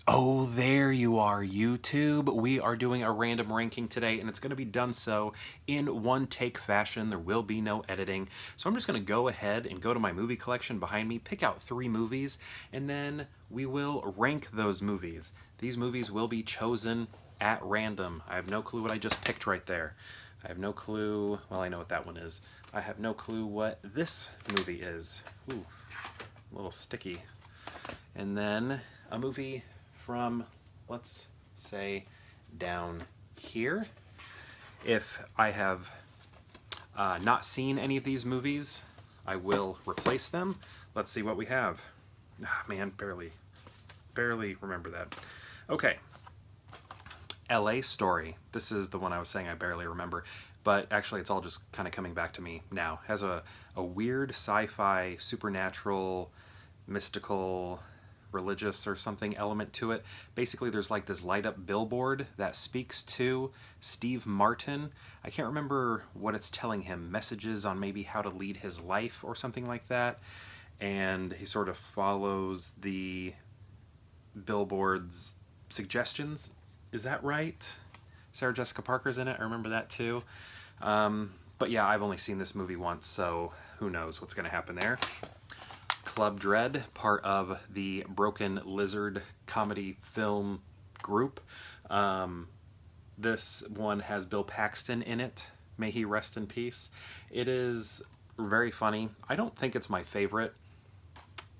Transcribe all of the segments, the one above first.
Oh, there you are, YouTube. We are doing a random ranking today, and it's going to be done so in one take fashion. There will be no editing. So I'm just going to go ahead and go to my movie collection behind me, pick out 3 movies, and then we will rank those movies. These movies will be chosen at random. I have no clue what I just picked right there. I have no clue. Well, I know what that one is. I have no clue what this movie is. Ooh, a little sticky. And then a movie from, let's say, down here. If I have not seen any of these movies, I will replace them. Let's see what we have. Ah, man, barely remember that. Okay, LA Story. This is the one I was saying I barely remember, but actually it's all just kind of coming back to me now. It has a weird sci-fi, supernatural, mystical, religious or something element to it. Basically, there's like this light up billboard that speaks to Steve Martin. I can't remember what it's telling him, messages on maybe how to lead his life or something like that. And he sort of follows the billboard's suggestions. Is that right? Sarah Jessica Parker's in it. I remember that too. But yeah, I've only seen this movie once, so who knows what's going to happen there. Club Dread, part of the Broken Lizard comedy film group. This one has Bill Paxton in it. May he rest in peace. It is very funny. I don't think it's my favorite.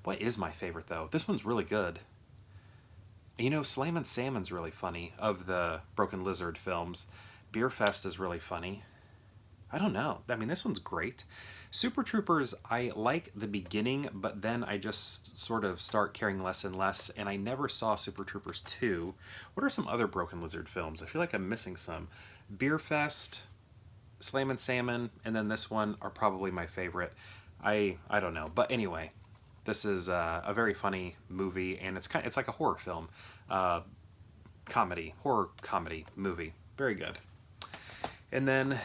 What is my favorite, though? This one's really good. You know, Slammin' Salmon's really funny, of the Broken Lizard films. Beer Fest is really funny. I don't know. I mean, this one's great. Super Troopers, I like the beginning, but then I just sort of start caring less and less, and I never saw Super Troopers 2. What are some other Broken Lizard films? I feel like I'm missing some. Beer Fest, Slammin' Salmon, and then this one are probably my favorite. I don't know. But anyway, this is a very funny movie, and it's like a horror film. Horror comedy movie. Very good. And then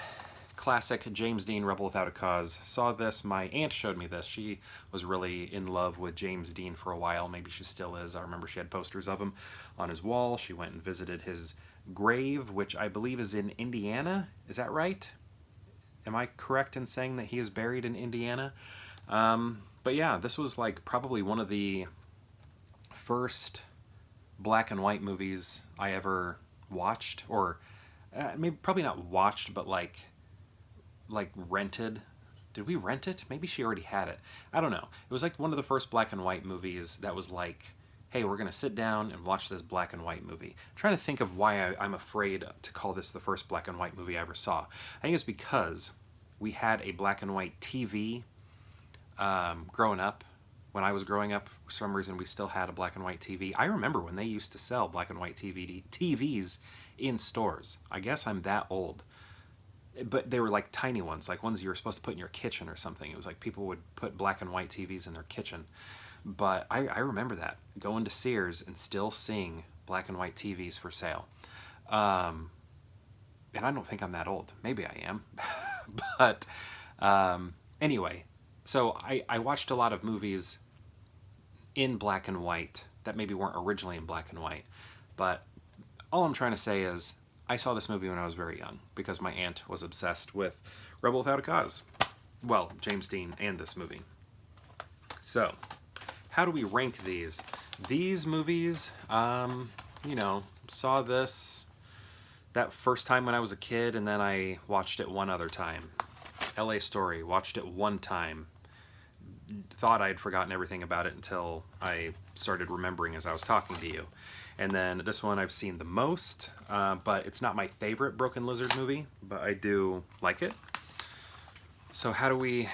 classic James Dean, Rebel Without a Cause. Saw this, my aunt showed me this. She was really in love with James Dean for a while. Maybe she still is. I remember she had posters of him on his wall. She went and visited his grave, which I believe is in Indiana. Is that right? Am I correct in saying that he is buried in Indiana? But yeah, this was like probably one of the first black and white movies I ever watched, or maybe probably not watched, but like rented. Did we rent it? Maybe she already had it. I don't know. It was like one of the first black and white movies that was like, hey, we're going to sit down and watch this black and white movie. I'm trying to think of why I'm afraid to call this the first black and white movie I ever saw. I think it's because we had a black and white TV growing up. When I was growing up, for some reason, we still had a black and white TV. I remember when they used to sell black and white TVs in stores. I guess I'm that old. But they were like tiny ones, like ones you were supposed to put in your kitchen or something. It was like people would put black and white TVs in their kitchen. But I remember that, going to Sears and still seeing black and white TVs for sale. And I don't think I'm that old. Maybe I am. But anyway, so I watched a lot of movies in black and white that maybe weren't originally in black and white. But all I'm trying to say is I saw this movie when I was very young because my aunt was obsessed with Rebel Without a Cause. Well, James Dean and this movie. So, how do we rank these? These movies, saw this that first time when I was a kid, and then I watched it one other time. LA Story, watched it one time. Thought I had forgotten everything about it until I started remembering as I was talking to you. And then this one I've seen the most, but it's not my favorite Broken Lizard movie, but I do like it. So how do we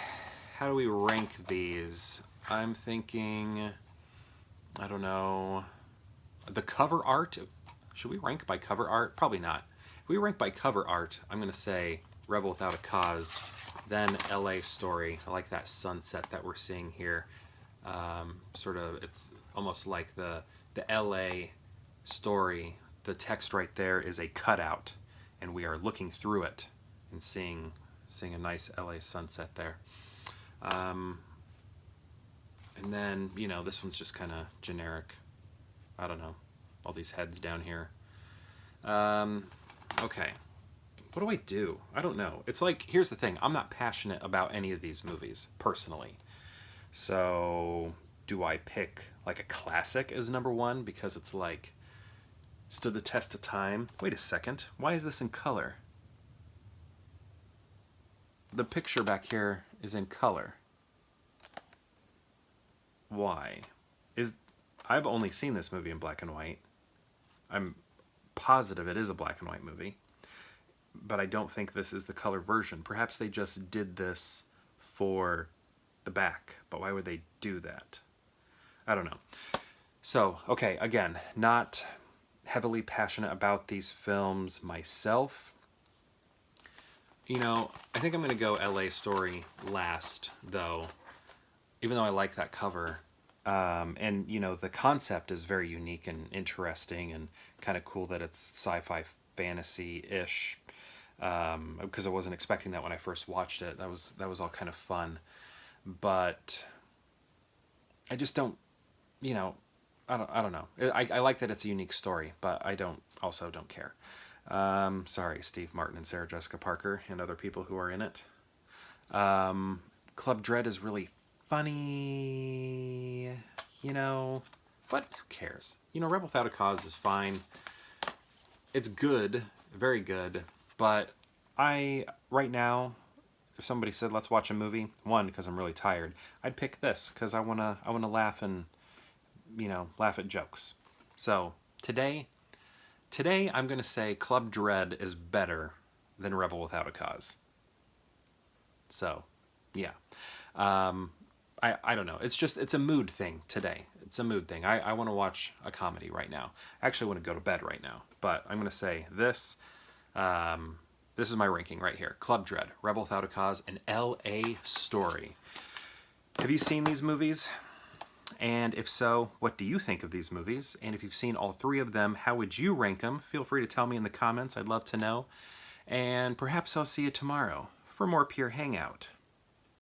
rank these? I'm thinking, I don't know, the cover art. Should we rank by cover art? Probably not. If we rank by cover art, I'm going to say Rebel Without a Cause, then LA Story. I like that sunset that we're seeing here. It's almost like the LA Story. The text right there is a cutout, and we are looking through it and seeing a nice LA sunset there. And then, this one's just kind of generic. I don't know. all these heads down here. Okay. What do I do? I don't know. It's like, here's the thing. I'm not passionate about any of these movies, personally. So, do I pick, like, a classic as number one because it's, like, stood the test of time? Wait a second. Why is this in color? The picture back here is in color. Why? I've only seen this movie in black and white. I'm positive it is a black and white movie, but I don't think this is the color version. Perhaps they just did this for the back, but why would they do that? I don't know. So, okay, again, not heavily passionate about these films myself. You know, I think I'm going to go LA Story last, though, even though I like that cover. And, you know, the concept is very unique and interesting and kind of cool that it's sci-fi fantasy-ish. Because I wasn't expecting that when I first watched it. That was all kind of fun. But I just don't, you know, I don't know. I like that it's a unique story, but I also don't care. Sorry, Steve Martin and Sarah Jessica Parker and other people who are in it. Club Dread is really funny, you know, but who cares? You know, Rebel Without a Cause is fine. It's good, very good, but right now, if somebody said, let's watch a movie, one, because I'm really tired, I'd pick this, because I wanna laugh and, you know, laugh at jokes. So, today I'm gonna say Club Dread is better than Rebel Without a Cause. So, yeah. I don't know. It's a mood thing today. It's a mood thing. I want to watch a comedy right now. I actually want to go to bed right now. But I'm going to say this. This is my ranking right here. Club Dread, Rebel Without a Cause, and LA Story. Have you seen these movies? And if so, what do you think of these movies? And if you've seen all three of them, how would you rank them? Feel free to tell me in the comments. I'd love to know. And perhaps I'll see you tomorrow for more Pure Hangout.